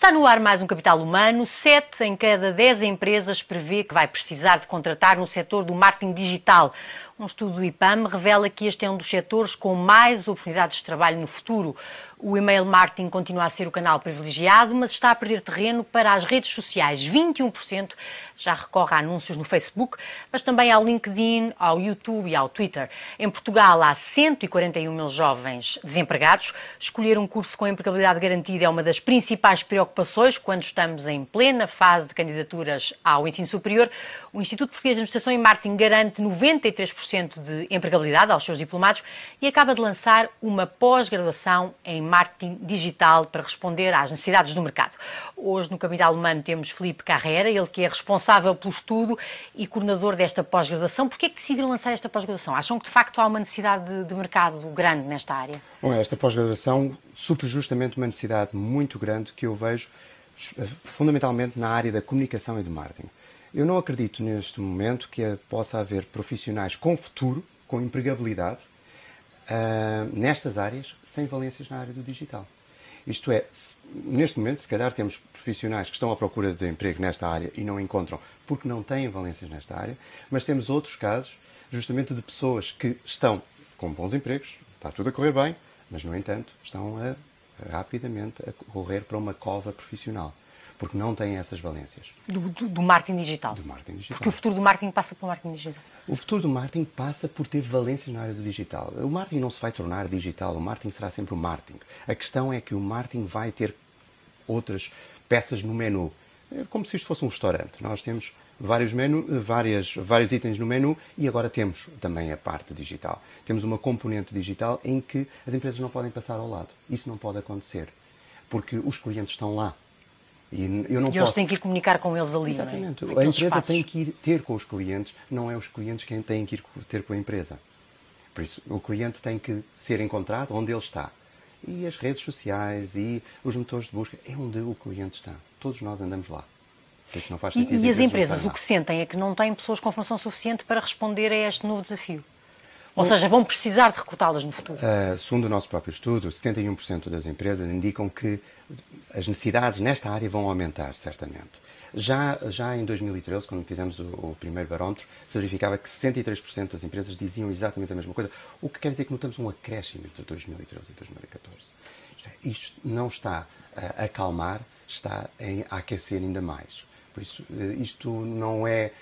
Está no ar mais um Capital Humano. 7 em cada 10 empresas prevê que vai precisar de contratar no setor do marketing digital. Um estudo do IPAM revela que este é um dos setores com mais oportunidades de trabalho no futuro. O e-mail marketing continua a ser o canal privilegiado, mas está a perder terreno para as redes sociais. 21% já recorre a anúncios no Facebook, mas também ao LinkedIn, ao YouTube e ao Twitter. Em Portugal há 141 mil jovens desempregados. Escolher um curso com empregabilidade garantida é uma das principais preocupações quando estamos em plena fase de candidaturas ao ensino superior. O Instituto Português de Administração e Marketing garante 93% de empregabilidade aos seus diplomados e acaba de lançar uma pós-graduação em marketing digital para responder às necessidades do mercado. Hoje no Capital Humano temos Filipe Carrera, ele que é responsável pelo estudo e coordenador desta pós-graduação. Porquê é que decidiram lançar esta pós-graduação? Acham que de facto há uma necessidade de mercado grande nesta área? Bom, esta pós-graduação supre justamente uma necessidade muito grande que eu vejo fundamentalmente na área da comunicação e do marketing. Eu não acredito neste momento que possa haver profissionais com futuro, com empregabilidade, nestas áreas, sem valências na área do digital. Isto é, neste momento, se calhar temos profissionais que estão à procura de emprego nesta área e não encontram porque não têm valências nesta área, mas temos outros casos, justamente de pessoas que estão com bons empregos, está tudo a correr bem, mas, no entanto, estão rapidamente a correr para uma cova profissional, porque não têm essas valências. Do marketing digital? Do marketing digital. Porque o futuro do marketing passa pelo marketing digital. O futuro do marketing passa por ter valências na área do digital. O marketing não se vai tornar digital, o marketing será sempre o marketing. A questão é que o marketing vai ter outras peças no menu. É como se isto fosse um restaurante. Nós temos vários itens no menu e agora temos também a parte digital. Temos uma componente digital em que as empresas não podem passar ao lado. Isso não pode acontecer, porque os clientes estão lá. E eles têm que ir comunicar com eles ali. Exatamente. Não é? A empresa tem que ir ter com os clientes, não é os clientes quem têm que ir ter com a empresa. Por isso, o cliente tem que ser encontrado onde ele está. E as redes sociais e os motores de busca é onde o cliente está. Todos nós andamos lá. Por isso não faz sentido. E as empresas o que sentem é que não têm pessoas com formação suficiente para responder a este novo desafio. Ou seja, vão precisar de recrutá-las no futuro. Segundo o nosso próprio estudo, 71% das empresas indicam que as necessidades nesta área vão aumentar, certamente. Já em 2013, quando fizemos o primeiro barómetro, se verificava que 63% das empresas diziam exatamente a mesma coisa, o que quer dizer que notamos um acréscimo entre 2013 e 2014. Isto não está a acalmar, está a aquecer ainda mais. Por isso, isto não é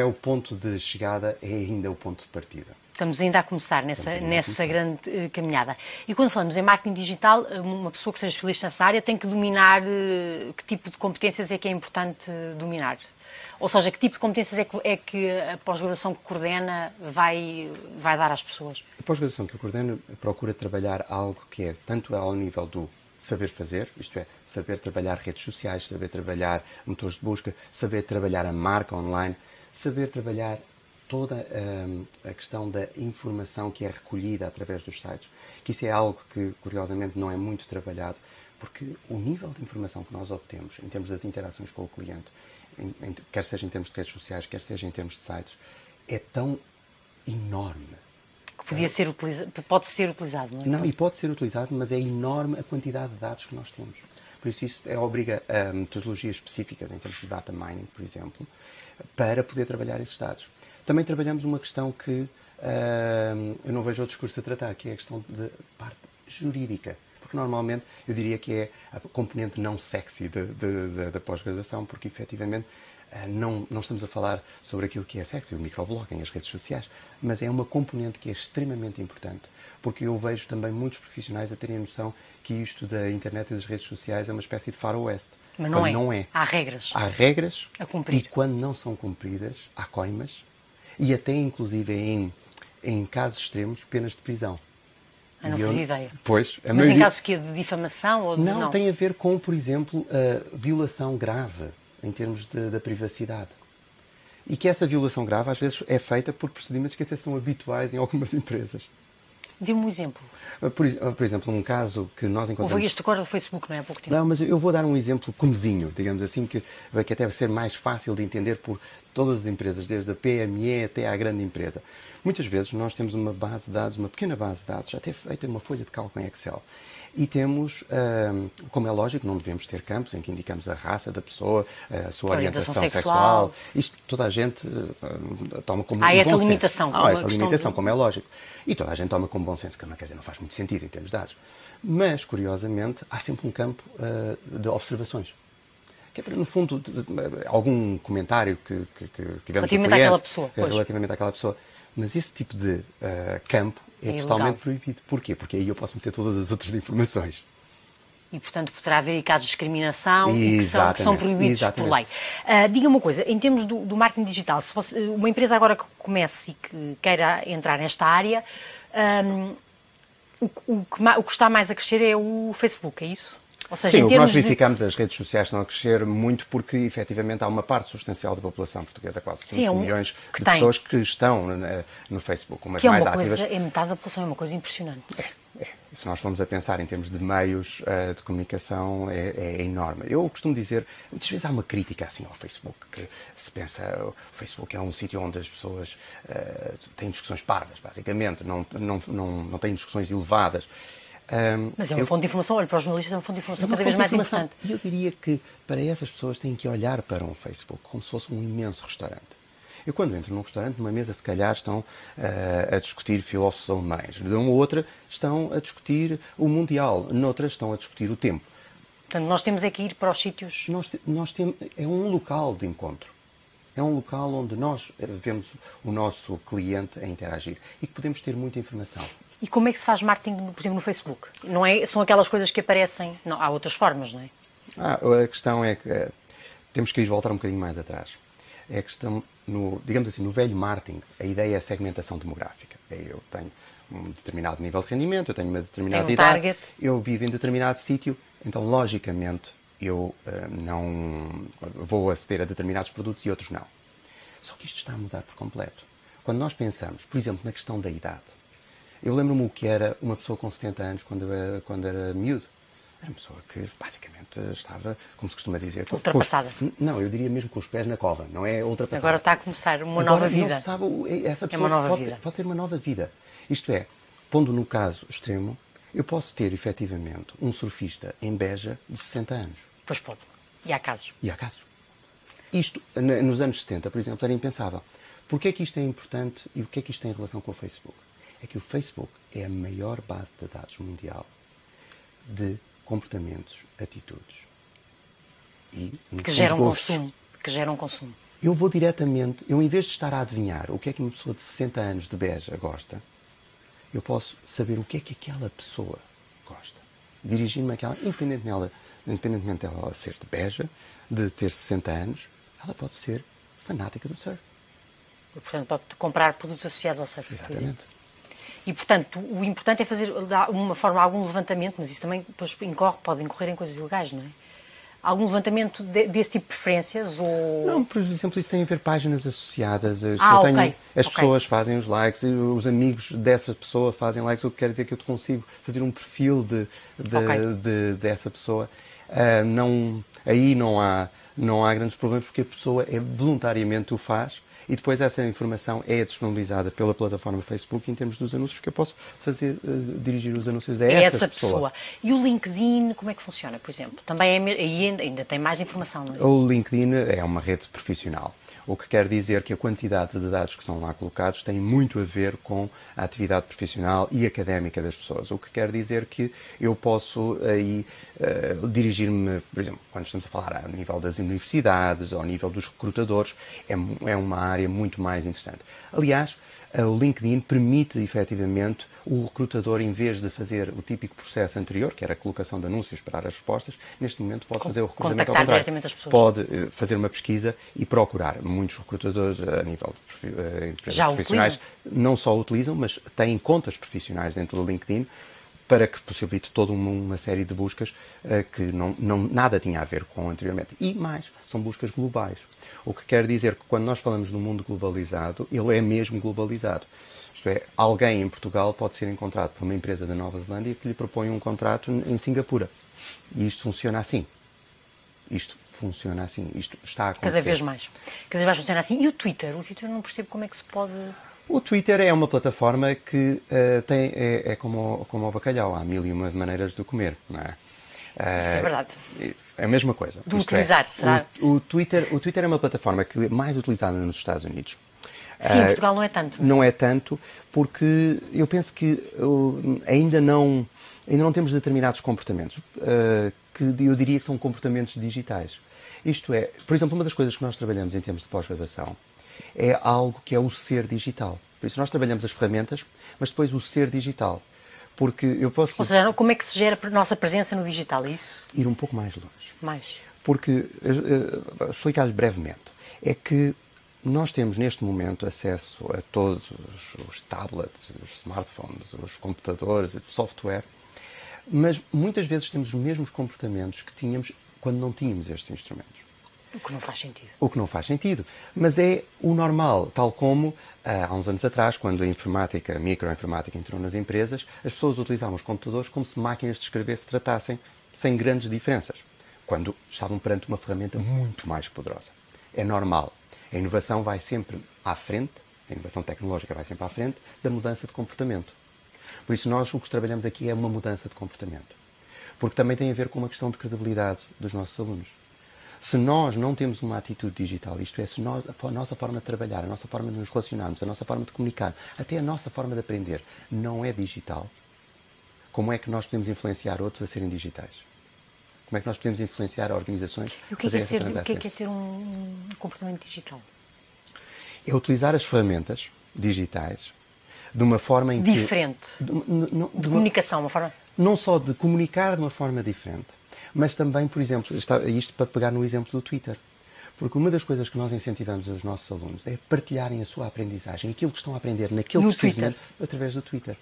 o ponto de chegada, é ainda o ponto de partida. Estamos ainda a começar nessa grande caminhada. E quando falamos em marketing digital, uma pessoa que seja especialista nessa área tem que dominar que tipo de competências é que é importante dominar? Ou seja, que tipo de competências é que a pós-graduação que coordena vai dar às pessoas? A pós-graduação que eu coordeno procura trabalhar algo que é tanto ao nível do saber fazer, isto é, saber trabalhar redes sociais, saber trabalhar motores de busca, saber trabalhar a marca online, saber trabalhar toda a questão da informação que é recolhida através dos sites. Que isso é algo que, curiosamente, não é muito trabalhado, porque o nível de informação que nós obtemos em termos das interações com o cliente, quer seja em termos de redes sociais, quer seja em termos de sites, é tão enorme. Que pode ser utilizado, não é? Não, e pode ser utilizado, mas é enorme a quantidade de dados que nós temos. Por isso obriga a metodologias específicas, em termos de data mining, por exemplo, para poder trabalhar esses dados. Também trabalhamos uma questão que eu não vejo outros cursos a tratar, que é a questão de parte jurídica. Porque normalmente eu diria que é a componente não sexy da pós-graduação, porque efetivamente não estamos a falar sobre aquilo que é sexy, o microblogging, as redes sociais, mas é uma componente que é extremamente importante, porque eu vejo também muitos profissionais a terem a noção que isto da internet e das redes sociais é uma espécie de faroeste. Mas não é. Há regras. Há regras a cumprir. E quando não são cumpridas, há coimas e até inclusive em casos extremos, penas de prisão. Eu não fazia ideia. Pois, mas em casos que é de difamação ou de não? Tem a ver com, por exemplo, a violação grave em termos da privacidade. E que essa violação grave às vezes é feita por procedimentos que até são habituais em algumas empresas. Dê-me um exemplo. Por exemplo, um caso que nós encontramos... Houve este agora do Facebook, não é? Há pouco tempo. Não, mas eu vou dar um exemplo comezinho, digamos assim, que até vai ser mais fácil de entender por todas as empresas, desde a PME até à grande empresa. Muitas vezes nós temos uma base de dados, uma pequena base de dados, até feita uma folha de cálculo em Excel. E temos, como é lógico, não devemos ter campos em que indicamos a raça da pessoa, a sua orientação sexual. Isto toda a gente toma como bom senso. Há essa limitação. Há essa limitação, como é lógico. E toda a gente toma como bom senso, que não, quer dizer, não faz muito sentido em termos de dados. Mas, curiosamente, há sempre um campo de observações. Que é, no fundo, algum comentário que tivemos relativamente àquela pessoa. Mas esse tipo de campo é totalmente proibido. Porquê? Porque aí eu posso meter todas as outras informações. E, portanto, poderá haver casos de discriminação e que são proibidos por lei. Diga uma coisa, em termos do marketing digital, se fosse uma empresa agora que comece e que queira entrar nesta área, o que está mais a crescer é o Facebook, é isso? Ou seja, sim, o que nós verificamos, as redes sociais estão a crescer muito porque, efetivamente, há uma parte substancial da população portuguesa, quase 5 milhões de pessoas que estão no Facebook, umas mais ativas. É metade da população, é uma coisa impressionante. Se nós formos a pensar em termos de meios de comunicação, é enorme. Eu costumo dizer, muitas vezes há uma crítica assim ao Facebook, que se pensa, o Facebook é um sítio onde as pessoas têm discussões parvas, basicamente, não têm discussões elevadas. Mas é uma fonte de informação, olha, para os jornalistas é uma fonte de informação cada vez mais importante. E eu diria que para essas pessoas têm que olhar para um Facebook como se fosse um imenso restaurante. Eu quando entro num restaurante, numa mesa se calhar estão a discutir filósofos alemães, numa outra estão a discutir o Mundial, noutra estão a discutir o tempo. Portanto, nós temos é que ir para os sítios... É um local de encontro. É um local onde nós vemos o nosso cliente a interagir e que podemos ter muita informação. E como é que se faz marketing, por exemplo, no Facebook? Não é, são aquelas coisas que aparecem... Não, há outras formas, não é? A questão é que temos que ir voltar um bocadinho mais atrás. É a questão, digamos assim, no velho marketing, a ideia é a segmentação demográfica. Eu tenho um determinado nível de rendimento, eu tenho uma determinada idade, target. Eu vivo em determinado sítio, então, logicamente, eu não vou aceder a determinados produtos e outros não. Só que isto está a mudar por completo. Quando nós pensamos, por exemplo, na questão da idade, eu lembro-me o que era uma pessoa com 70 anos quando era miúdo. Era uma pessoa que, basicamente, estava, como se costuma dizer... Ultrapassada. Não, eu diria mesmo com os pés na cova, não é ultrapassada. Agora está a começar uma nova vida. Essa pessoa pode ter uma nova vida. Isto é, pondo no caso extremo, eu posso ter, efetivamente, um surfista em Beja de 60 anos. Pois pode. E há casos. E há casos. Isto, nos anos 70, por exemplo, era impensável. Porquê é que isto é importante e o que é que isto tem em relação com o Facebook? É que o Facebook é a maior base de dados mundial de comportamentos, atitudes e que geram consumo. Eu vou diretamente, em vez de estar a adivinhar o que é que uma pessoa de 60 anos de Beja gosta, eu posso saber o que é que aquela pessoa gosta. Dirigir-me àquela, independentemente dela ser de Beja, de ter 60 anos, ela pode ser fanática do surf. E, portanto, pode comprar produtos associados ao surf. Exatamente. E, portanto, o importante é fazer, de uma forma, algum levantamento, mas isso também depois pode incorrer em coisas ilegais, não é? Algum levantamento desse tipo de preferências? Ou... Não, por exemplo, isso tem a ver páginas associadas. As pessoas fazem os likes, os amigos dessa pessoa fazem likes, o que quer dizer que eu consigo fazer um perfil dessa pessoa. Aí não há grandes problemas, porque a pessoa voluntariamente o faz. E depois essa informação é disponibilizada pela plataforma Facebook em termos dos anúncios que eu posso fazer, dirigir os anúncios a essa pessoa. E o LinkedIn, como é que funciona, por exemplo? Também ainda tem mais informação, não é? O LinkedIn é uma rede profissional. O que quer dizer que a quantidade de dados que são lá colocados tem muito a ver com a atividade profissional e académica das pessoas. O que quer dizer que eu posso aí dirigir-me, por exemplo, quando estamos a falar ao nível das universidades, ao nível dos recrutadores, é uma área muito mais interessante. Aliás, o LinkedIn permite, efetivamente, o recrutador, em vez de fazer o típico processo anterior, que era a colocação de anúncios para as respostas, neste momento pode fazer o recrutamento ao contrário. As pessoas. Pode fazer uma pesquisa e procurar. Muitos recrutadores, a nível de empresas profissionais, não só utilizam, mas têm contas profissionais dentro do LinkedIn para que possibilite toda uma série de buscas que nada tinha a ver com anteriormente. E mais, são buscas globais. O que quer dizer que quando nós falamos de um mundo globalizado, ele é mesmo globalizado. Isto é, alguém em Portugal pode ser encontrado por uma empresa da Nova Zelândia que lhe propõe um contrato em Singapura. E isto funciona assim. Isto funciona assim. Isto está a acontecer. Cada vez mais. Cada vez mais funciona assim. E o Twitter? O Twitter não percebo como é que se pode... O Twitter é uma plataforma que é como o bacalhau. Há mil e uma maneiras de comer, não é? Isso é verdade. É a mesma coisa. De utilizar, será? O Twitter é uma plataforma que é mais utilizada nos Estados Unidos. Sim, em Portugal não é tanto. Não é tanto, porque eu penso que ainda não temos determinados comportamentos, que eu diria que são comportamentos digitais. Isto é, por exemplo, uma das coisas que nós trabalhamos em termos de pós-graduação é algo que é o ser digital. Por isso nós trabalhamos as ferramentas, mas depois o ser digital. Porque eu posso... Ou seja, como é que se gera a nossa presença no digital, é isso? Ir um pouco mais longe. Mais. Porque, explicar-lhe brevemente, é que nós temos neste momento acesso a todos os tablets, os smartphones, os computadores, o software, mas muitas vezes temos os mesmos comportamentos que tínhamos quando não tínhamos estes instrumentos. O que não faz sentido. O que não faz sentido. Mas é o normal, tal como há uns anos atrás, quando a microinformática entrou nas empresas, as pessoas utilizavam os computadores como se máquinas de escrever se tratassem, sem grandes diferenças, quando estavam perante uma ferramenta muito mais poderosa. É normal. A inovação vai sempre à frente, a inovação tecnológica vai sempre à frente da mudança de comportamento. Por isso nós o que trabalhamos aqui é uma mudança de comportamento. Porque também tem a ver com uma questão de credibilidade dos nossos alunos. Se nós não temos uma atitude digital, isto é, se a nossa forma de trabalhar, a nossa forma de nos relacionarmos, a nossa forma de comunicar, até a nossa forma de aprender não é digital, como é que nós podemos influenciar outros a serem digitais? Como é que nós podemos influenciar organizações a fazer essa transação? O que é ter um comportamento digital? É utilizar as ferramentas digitais de uma forma em que... Diferente. De comunicação, uma forma... Não só de comunicar de uma forma diferente, mas também, por exemplo, isto para pegar no exemplo do Twitter. Porque uma das coisas que nós incentivamos os nossos alunos é partilharem a sua aprendizagem, aquilo que estão a aprender naquele preciso momento, através do Twitter.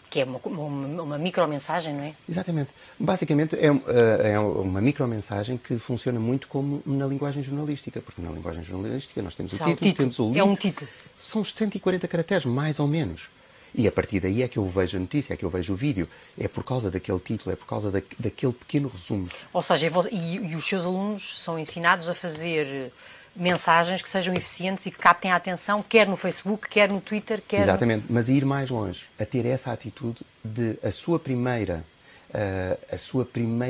Que é uma micromensagem, não é? Exatamente. Basicamente é uma micromensagem que funciona muito como na linguagem jornalística, porque na linguagem jornalística nós temos o título, temos o lead. É um título. São os 140 caracteres, mais ou menos. E a partir daí é que eu vejo a notícia, é que eu vejo o vídeo. É por causa daquele título, é por causa daquele pequeno resumo. Ou seja, e os seus alunos são ensinados a fazer mensagens que sejam eficientes e que captem a atenção, quer no Facebook, quer no Twitter, quer... Exatamente, mas a ir mais longe, a ter essa atitude de a sua primeira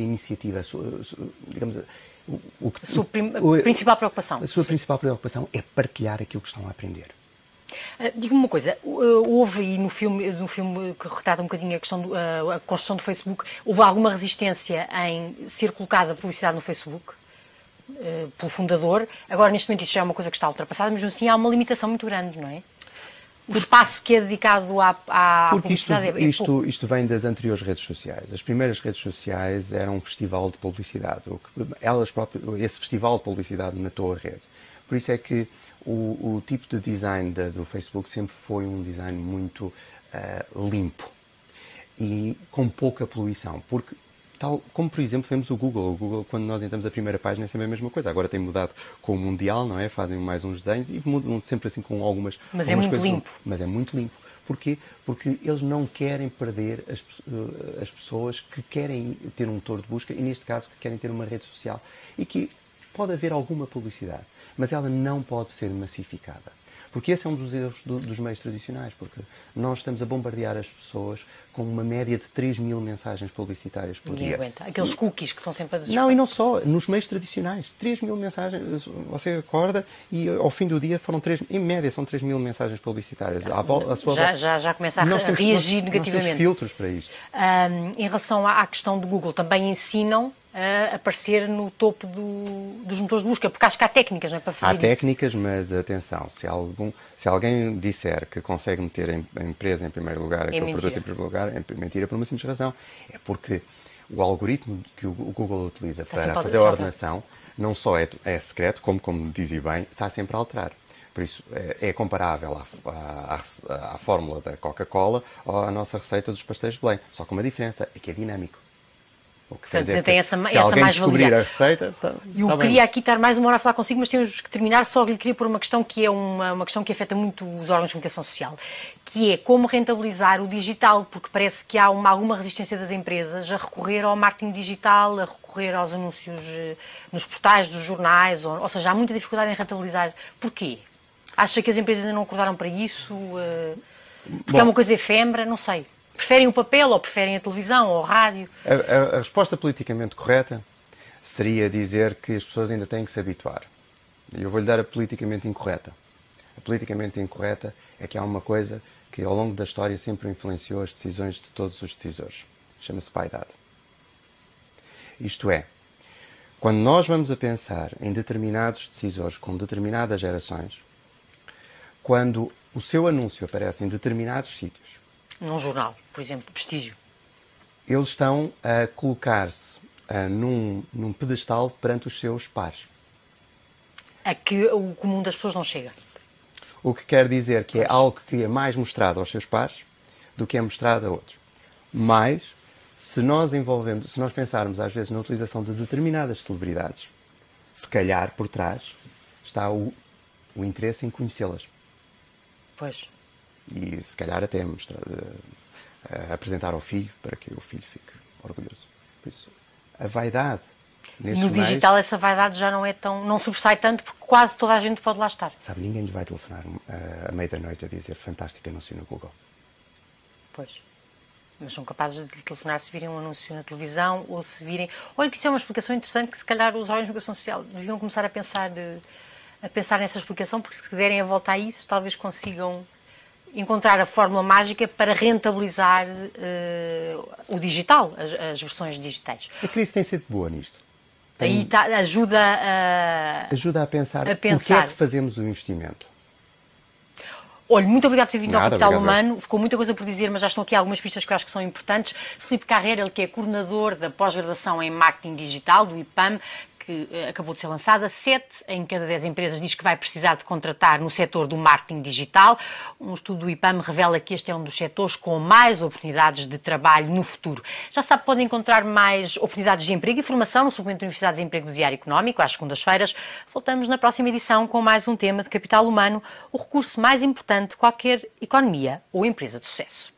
iniciativa, digamos... A principal preocupação. A sua principal preocupação é partilhar aquilo que estão a aprender. Diga-me uma coisa, houve aí no filme que retrata um bocadinho a questão a construção do Facebook, houve alguma resistência em ser colocada publicidade no Facebook pelo fundador? Agora, neste momento, isso já é uma coisa que está ultrapassada, mas assim há uma limitação muito grande, não é? O espaço que é dedicado à publicidade é pouco. Isto vem das anteriores redes sociais. As primeiras redes sociais eram um festival de publicidade. Esse festival de publicidade matou a rede. Por isso é que o tipo de design do Facebook sempre foi um design muito limpo e com pouca poluição. Porque, tal como por exemplo vemos o Google, quando nós entramos a primeira página é sempre a mesma coisa. Agora tem mudado com o Mundial, não é? Fazem mais uns desenhos e mudam sempre assim com algumas Mas é muito coisas, limpo. Mas é muito limpo. Porquê? Porque eles não querem perder as pessoas que querem ter um motor de busca e, neste caso, que querem ter uma rede social. E que pode haver alguma publicidade, mas ela não pode ser massificada. Porque esse é um dos erros dos meios tradicionais, porque nós estamos a bombardear as pessoas com uma média de 3.000 mensagens publicitárias por dia. Aguenta. Aqueles cookies que estão sempre a Não, e não só, nos meios tradicionais. 3.000 mensagens, você acorda e ao fim do dia em média são 3.000 mensagens publicitárias. Já começa a reagir negativamente. Nós temos filtros para isto. Em relação à questão do Google, também ensinam a aparecer no topo dos motores de busca, porque acho que há técnicas, não é, para fazer isso. Há técnicas, mas atenção, se alguém disser que consegue meter a empresa em primeiro lugar, aquele produto em primeiro lugar, é mentira por uma simples razão. É porque o algoritmo que o Google utiliza para fazer a ordenação não só é secreto, como dizia bem, está sempre a alterar. Por isso, é comparável à fórmula da Coca-Cola ou à nossa receita dos pastéis de Belém. Só com uma diferença, é que é dinâmico. O que quer dizer que se alguém descobrir a receita, eu queria aqui estar mais uma hora a falar consigo, mas temos que terminar. Só lhe queria pôr uma questão que é uma questão que afeta muito os órgãos de comunicação social, que é como rentabilizar o digital, porque parece que há alguma resistência das empresas a recorrer ao marketing digital, a recorrer aos anúncios nos portais dos jornais, ou seja, há muita dificuldade em rentabilizar. Porquê? Acha que as empresas ainda não acordaram para isso? Porque é uma coisa efêmera? Não sei. Preferem o papel ou preferem a televisão ou a rádio? A resposta politicamente correta seria dizer que as pessoas ainda têm que se habituar. E eu vou-lhe dar a politicamente incorreta. A politicamente incorreta é que há uma coisa que ao longo da história sempre influenciou as decisões de todos os decisores. Chama-se vaidade. Isto é, quando nós vamos a pensar em determinados decisores com determinadas gerações, quando o seu anúncio aparece em determinados sítios, num jornal, por exemplo, de prestígio, eles estão a colocar-se num pedestal perante os seus pares. A que o comum das pessoas não chega. O que quer dizer que é algo que é mais mostrado aos seus pares do que é mostrado a outros. Mas, se nós pensarmos às vezes na utilização de determinadas celebridades, se calhar por trás está o interesse em conhecê-las. Pois. E se calhar até apresentar ao filho para que o filho fique orgulhoso. Por isso, a vaidade no digital essa vaidade já não é tão, não sobressai tanto porque quase toda a gente pode lá estar. Sabe, ninguém lhe vai telefonar à meia da noite a dizer fantástico anúncio no Google. Pois. Mas são capazes de telefonar se virem um anúncio na televisão ou se virem... Olha, que isso é uma explicação interessante que se calhar os órgãos de comunicação social deviam começar a pensar nessa explicação, porque se derem a volta a isso talvez consigam encontrar a fórmula mágica para rentabilizar o digital, as versões digitais. A crise tem sido boa nisto. Aí ajuda a pensar porque é que fazemos o investimento. Olha, muito obrigado por ter vindo ao Capital Humano. Ficou muita coisa por dizer, mas já estão aqui algumas pistas que eu acho que são importantes. Filipe Carreira, ele que é coordenador da pós-graduação em Marketing Digital, do IPAM, que acabou de ser lançada. 7 em cada 10 empresas diz que vai precisar de contratar no setor do marketing digital. Um estudo do IPAM revela que este é um dos setores com mais oportunidades de trabalho no futuro. Já sabe, podem encontrar mais oportunidades de emprego e formação no suplemento de Universidades de Emprego do Diário Económico, às segundas-feiras. Voltamos na próxima edição com mais um tema de Capital Humano, o recurso mais importante de qualquer economia ou empresa de sucesso.